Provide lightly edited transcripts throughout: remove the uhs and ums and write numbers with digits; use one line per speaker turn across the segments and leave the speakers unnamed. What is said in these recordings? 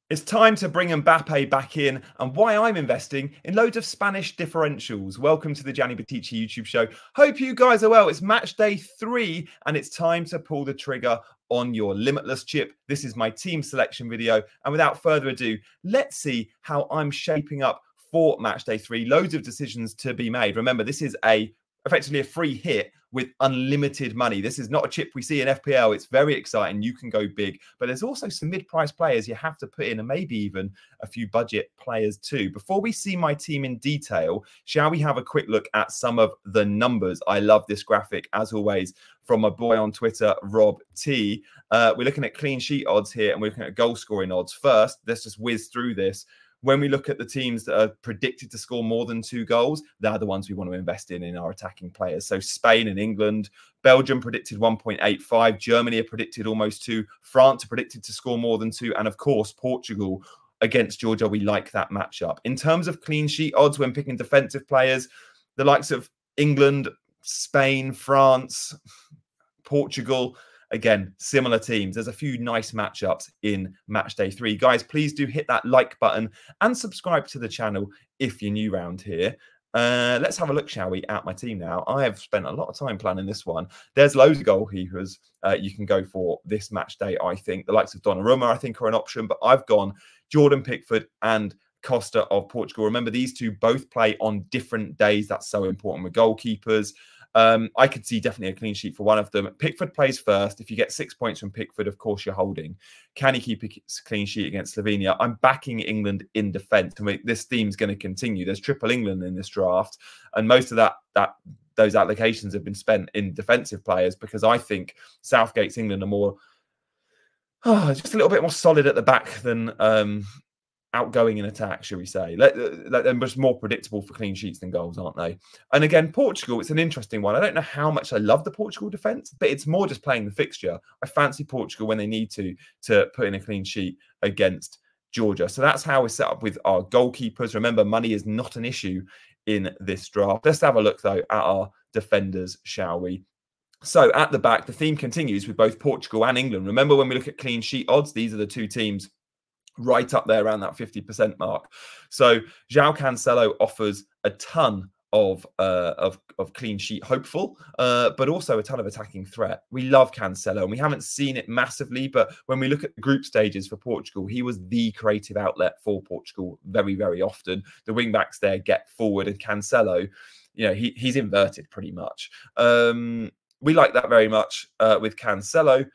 It's time to bring Mbappe back in and why I'm investing in loads of Spanish differentials. Welcome to the Gianni Battici YouTube show. Hope you guys are well. It's match day 3 and it's time to pull the trigger on your Limitless chip. This is my team selection video. And without further ado, let's see how I'm shaping up for match day 3. Loads of decisions to be made. Remember, this is effectively a free hit with unlimited money. This is not a chip we see in FPL. It's very exciting. You can go big, but there's also some mid-price players you have to put in and maybe even a few budget players too. Before we see my team in detail, shall we have a quick look at some of the numbers? I love this graphic, as always, from my boy on Twitter, Rob T. We're looking at clean sheet odds here and we're looking at goal scoring odds. First, let's just whiz through this. When we look at the teams that are predicted to score more than 2 goals, they're the ones we want to invest in our attacking players. So Spain and England, Belgium predicted 1.85, Germany are predicted almost 2, France are predicted to score more than 2, and of course, Portugal against Georgia. We like that matchup. In terms of clean sheet odds, when picking defensive players, the likes of England, Spain, France, Portugal, again, similar teams. There's a few nice matchups in match day 3. Guys, please do hit that like button and subscribe to the channel if you're new around here. Let's have a look, shall we, at my team now. I have spent a lot of time planning this one. There's loads of goalkeepers you can go for this match day, I think. The likes of Donnarumma, I think, are an option, but I've gone Jordan Pickford and Costa of Portugal. Remember, these two both play on different days. That's so important with goalkeepers. I could see definitely a clean sheet for one of them. Pickford plays first. If you get 6 points from Pickford, of course, you're holding. Can he keep a clean sheet against Slovenia? I'm backing England in defence. I mean, this theme's going to continue. There's triple England in this draft. And most of those allocations have been spent in defensive players because I think Southgate's England are more, just a little bit more solid at the back than outgoing in attack, shall we say. They're much more predictable for clean sheets than goals, aren't they? And again, Portugal, it's an interesting one. I don't know how much I love the Portugal defence, but it's more just playing the fixture. I fancy Portugal when they need to put in a clean sheet against Georgia. So that's how we're set up with our goalkeepers. Remember, money is not an issue in this draft. Let's have a look, though, at our defenders, shall we? So at the back, the theme continues with both Portugal and England. Remember, when we look at clean sheet odds, these are the two teams right up there around that 50% mark. So João Cancelo offers a ton of clean sheet hopeful, but also a ton of attacking threat. We love Cancelo, and we haven't seen it massively, but when we look at the group stages for Portugal, he was the creative outlet for Portugal very, very often. The wing backs there get forward, and Cancelo, you know, he's inverted pretty much. We like that very much with Cancelo.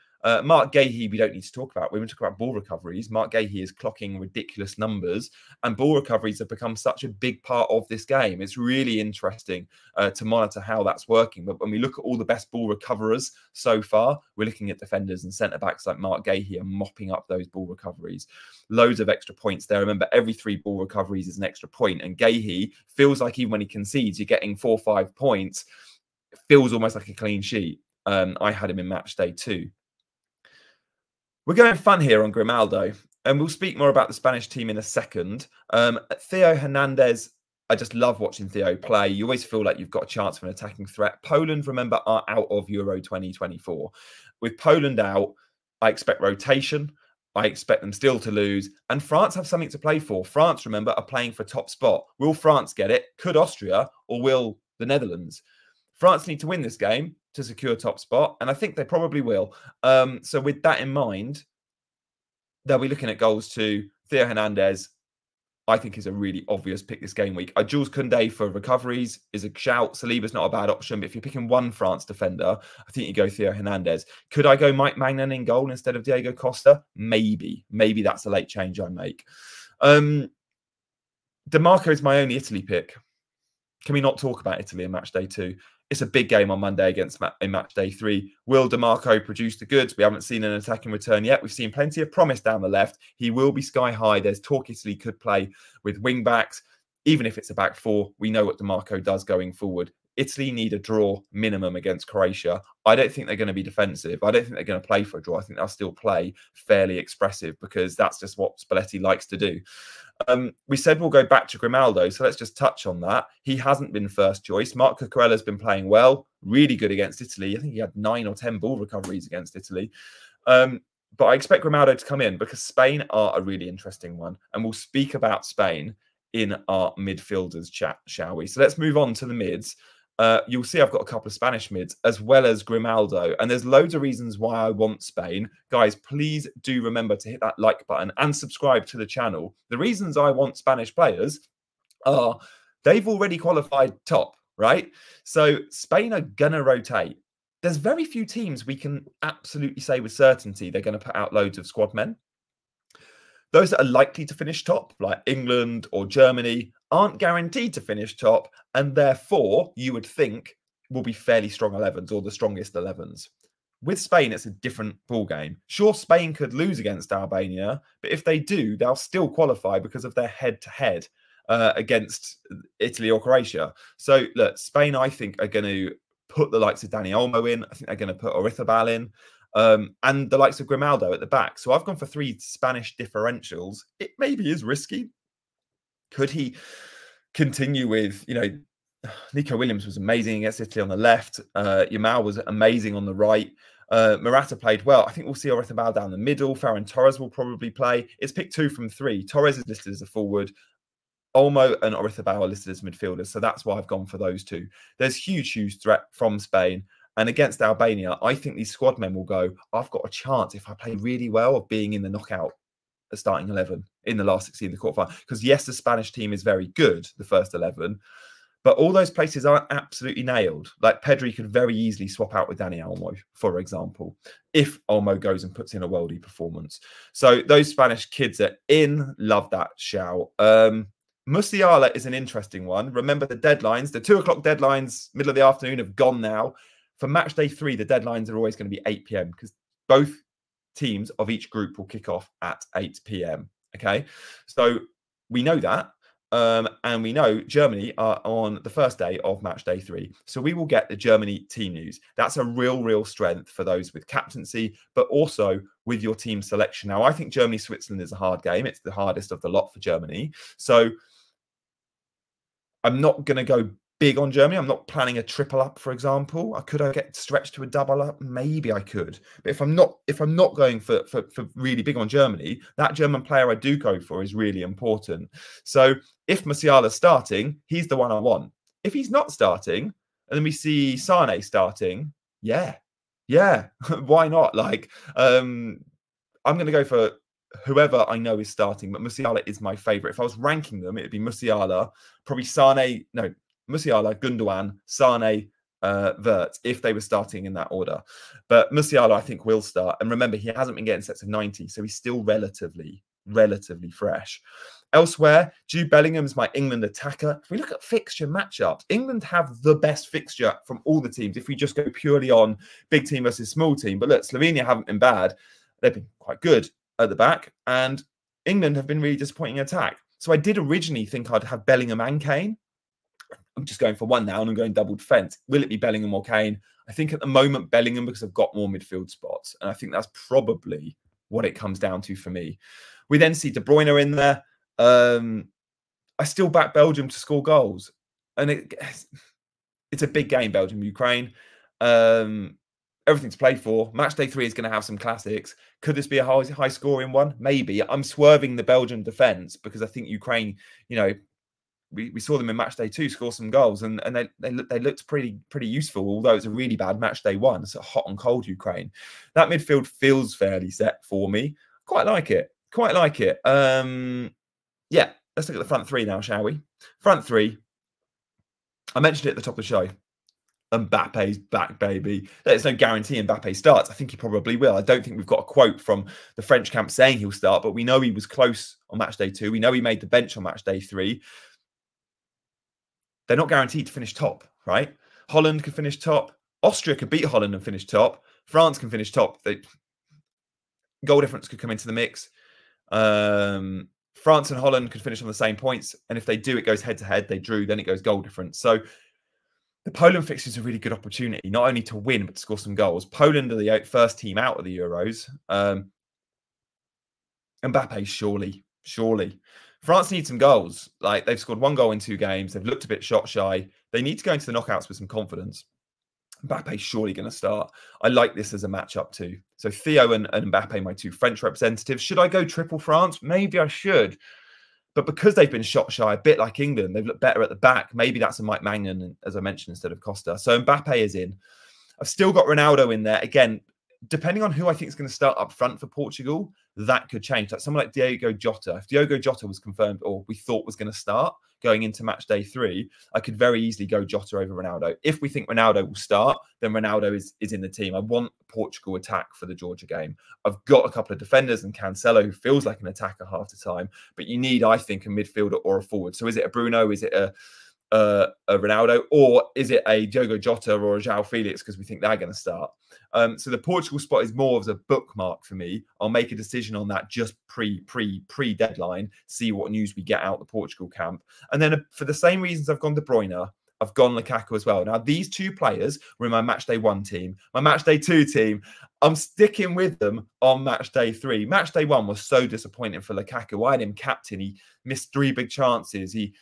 Mark Gahey, we don't need to talk about. When we talk about ball recoveries, Mark Gahey is clocking ridiculous numbers, and ball recoveries have become such a big part of this game. It's really interesting to monitor how that's working. But when we look at all the best ball recoverers so far, we're looking at defenders and centre-backs like Mark Gahey and mopping up those ball recoveries. Loads of extra points there. Remember, every 3 ball recoveries is an extra point, and Gahey feels like even when he concedes, you're getting 4 or 5 points. It feels almost like a clean sheet. I had him in match day 2. We're going fun here on Grimaldo, and we'll speak more about the Spanish team in a second. Theo Hernandez, I just love watching Theo play. You always feel like you've got a chance for an attacking threat. Poland, remember, are out of Euro 2024. With Poland out, I expect rotation. I expect them still to lose. And France have something to play for. France, remember, are playing for top spot. Will France get it? Could Austria, or will the Netherlands? France need to win this game to secure top spot, and I think they probably will. So with that in mind, they'll be looking at goals to Theo Hernandez. I think is a really obvious pick this game week. Jules Koundé for recoveries is a shout. Saliba's not a bad option, but if you're picking one France defender, I think you go Theo Hernandez. Could I go Mike Magnan in goal instead of Diego Costa? Maybe. Maybe that's a late change I make. DeMarco is my only Italy pick. Can we not talk about Italy in match day 2? It's a big game on Monday in match day 3. Will DeMarco produce the goods? We haven't seen an attacking return yet. We've seen plenty of promise down the left. He will be sky high. There's talk Italy could play with wing backs. Even if it's a back 4, we know what DeMarco does going forward. Italy need a draw minimum against Croatia. I don't think they're going to be defensive. I don't think they're going to play for a draw. I think they'll still play fairly expressive because that's just what Spalletti likes to do. We said we'll go back to Grimaldo, so let's just touch on that. He hasn't been first choice. Marc Cucurella's been playing well, really good against Italy. I think he had 9 or 10 ball recoveries against Italy. But I expect Grimaldo to come in because Spain are a really interesting one. And we'll speak about Spain in our midfielders chat, shall we? So let's move on to the mids. You'll see I've got a couple of Spanish mids as well as Grimaldo. And there's loads of reasons why I want Spain. Guys, please do remember to hit that like button and subscribe to the channel. The reasons I want Spanish players are they've already qualified top, right? So Spain are going to rotate. There's very few teams we can absolutely say with certainty they're going to put out loads of squad men. Those that are likely to finish top, like England or Germany, aren't guaranteed to finish top, and therefore you would think will be fairly strong 11s or the strongest 11s. With Spain, it's a different ballgame. Sure, Spain could lose against Albania, but if they do, they'll still qualify because of their head-to-head against Italy or Croatia. So, look, Spain, I think, are going to put the likes of Dani Olmo in. I think they're going to put Orizabal in. And the likes of Grimaldo at the back. So I've gone for 3 Spanish differentials. It maybe is risky. Could he continue with, you know, Nico Williams was amazing against Italy on the left. Yamal was amazing on the right. Morata played well. I think we'll see Orizabal down the middle. Ferran Torres will probably play. It's pick 2 from 3. Torres is listed as a forward. Olmo and Orizabal are listed as midfielders. So that's why I've gone for those 2. There's huge threat from Spain. And against Albania, I think these squad men will go, I've got a chance if I play really well of being in the knockout, the starting 11 in the last 16, the quarterfinal. Because yes, the Spanish team is very good, the first 11, but all those places aren't absolutely nailed. Like Pedri could very easily swap out with Dani Olmo, for example, if Olmo goes and puts in a worldie performance. So those Spanish kids are in. Love that shout. Musiala is an interesting one. Remember the deadlines, the 2 o'clock deadlines, middle of the afternoon have gone now. For match day 3, the deadlines are always going to be 8 p.m. because both teams of each group will kick off at 8 p.m. Okay, so we know that. And we know Germany are on the first day of match day 3. So we will get the Germany team news. That's a real strength for those with captaincy, but also with your team selection. Now, I think Germany-Switzerland is a hard game. It's the hardest of the lot for Germany. So I'm not going to go big on Germany. I'm not planning a triple up, for example. Could I get stretched to a double up? Maybe I could. But if I'm not going for really big on Germany, that German player I do go for is really important. So if Musiala's starting, he's the one I want. If he's not starting, and then we see Sane starting, yeah, why not? Like, I'm going to go for whoever I know is starting, but Musiala is my favorite. If I was ranking them, it'd be Musiala, probably Sane, no, Musiala, Gundogan, Sane, Wirtz, if they were starting in that order. But Musiala, I think, will start. And remember, he hasn't been getting sets of 90, so he's still relatively fresh. Elsewhere, Jude Bellingham's my England attacker. If we look at fixture matchups, England have the best fixture from all the teams if we just go purely on big team versus small team. But look, Slovenia haven't been bad. They've been quite good at the back. And England have been really disappointing in attack. So I did originally think I'd have Bellingham and Kane. I'm just going for one now and I'm going double defence. Will it be Bellingham or Kane? I think at the moment Bellingham because I've got more midfield spots. And I think that's probably what it comes down to for me. We then see De Bruyne in there. I still back Belgium to score goals. And it's a big game, Belgium-Ukraine. Everything's played for. Match day 3 is going to have some classics. Could this be a high scoring one? Maybe. I'm swerving the Belgian defence because I think Ukraine, you know, we saw them in match day 2 score some goals and they looked pretty useful, although it's a really bad match day 1. It's a hot and cold Ukraine. That midfield feels fairly set for me. Quite like it. Yeah, let's look at the front 3 now, shall we? Front 3. I mentioned it at the top of the show. Mbappe's back, baby. There's no guarantee Mbappe starts. I think he probably will. I don't think we've got a quote from the French camp saying he'll start, but we know he was close on match day 2. We know he made the bench on match day 3. They're not guaranteed to finish top, right? Holland could finish top. Austria could beat Holland and finish top. France can finish top. Goal difference could come into the mix. France and Holland could finish on the same points. And if they do, it goes head-to-head. They drew, then it goes goal difference. So the Poland fixture is a really good opportunity, not only to win, but to score some goals. Poland are the first team out of the Euros. Mbappe, surely. France needs some goals. Like, they've scored 1 goal in 2 games. They've looked a bit shot shy. They need to go into the knockouts with some confidence. Mbappe's surely going to start. I like this as a matchup too. So Theo and Mbappe, my two French representatives. Should I go triple France? Maybe I should. But because they've been shot shy, a bit like England, they've looked better at the back. Maybe that's a Mike Maignan, as I mentioned, instead of Costa. So Mbappe is in. I've still got Ronaldo in there. Again, depending on who I think is going to start up front for Portugal, that could change. Like someone like Diogo Jota. If Diogo Jota was confirmed or we thought was going to start going into match day 3, I could very easily go Jota over Ronaldo. If we think Ronaldo will start, then Ronaldo is in the team. I want Portugal attack for the Georgia game. I've got a couple of defenders and Cancelo, who feels like an attacker half the time, but you need, I think, a midfielder or a forward. So is it a Bruno? Is it a Ronaldo, or is it a Diogo Jota or a João Felix because we think they're going to start? So the Portugal spot is more of a bookmark for me. I'll make a decision on that just pre-deadline, see what news we get out the Portugal camp. And then for the same reasons I've gone De Bruyne, I've gone Lukaku as well. Now, these two players were in my match day 1 team. My match day 2 team, I'm sticking with them on match day 3. Match day 1 was so disappointing for Lukaku. I had him captain. He missed 3 big chances. He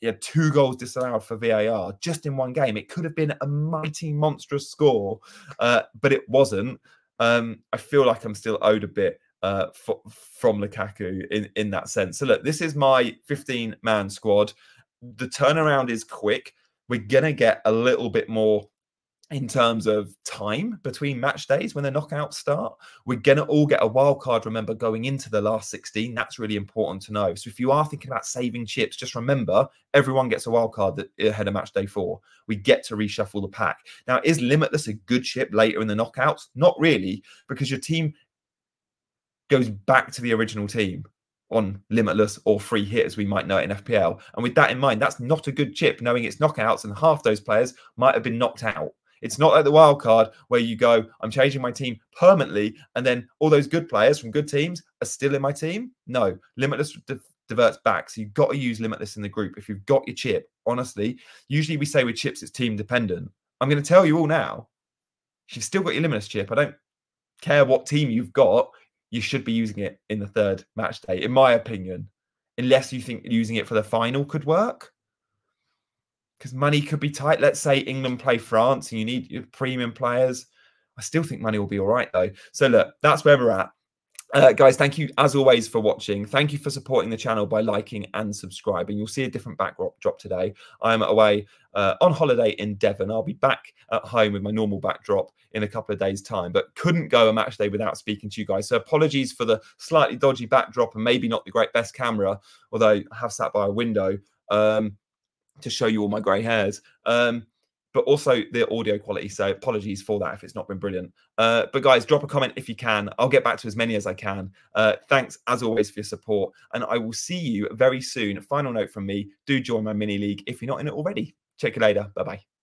had 2 goals disallowed for VAR just in 1 game. It could have been a mighty monstrous score, but it wasn't. I feel like I'm still owed a bit from Lukaku in that sense. So look, this is my 15-man squad. The turnaround is quick. We're going to get a little bit more in terms of time between match days when the knockouts start. We're going to all get a wild card, remember, going into the last 16. That's really important to know. So if you are thinking about saving chips, just remember, everyone gets a wild card ahead of match day 4. We get to reshuffle the pack. Now, is Limitless a good chip later in the knockouts? Not really, because your team goes back to the original team on Limitless or free hit, as we might know it in FPL. And with that in mind, that's not a good chip, knowing it's knockouts and half those players might have been knocked out. It's not like the wild card where you go, I'm changing my team permanently, and then all those good players from good teams are still in my team. No, Limitless diverts back. So you've got to use Limitless in the group. If you've got your chip, honestly, usually we say with chips, it's team dependent. I'm going to tell you all now, if you've still got your Limitless chip, I don't care what team you've got, you should be using it in the 3rd match day, in my opinion, unless you think using it for the final could work. Because money could be tight. Let's say England play France and you need your premium players. I still think money will be all right, though. So, look, that's where we're at. Guys, thank you, as always, for watching. Thank you for supporting the channel by liking and subscribing. You'll see a different backdrop today. I'm away on holiday in Devon. I'll be back at home with my normal backdrop in a couple of days' time, but couldn't go a match day without speaking to you guys. So apologies for the slightly dodgy backdrop and maybe not the best camera, although I have sat by a window to show you all my grey hairs, but also the audio quality. So apologies for that if it's not been brilliant. But guys, drop a comment if you can. I'll get back to as many as I can. Thanks, as always, for your support. And I will see you very soon. Final note from me, do join my mini league if you're not in it already. Check you later. Bye-bye.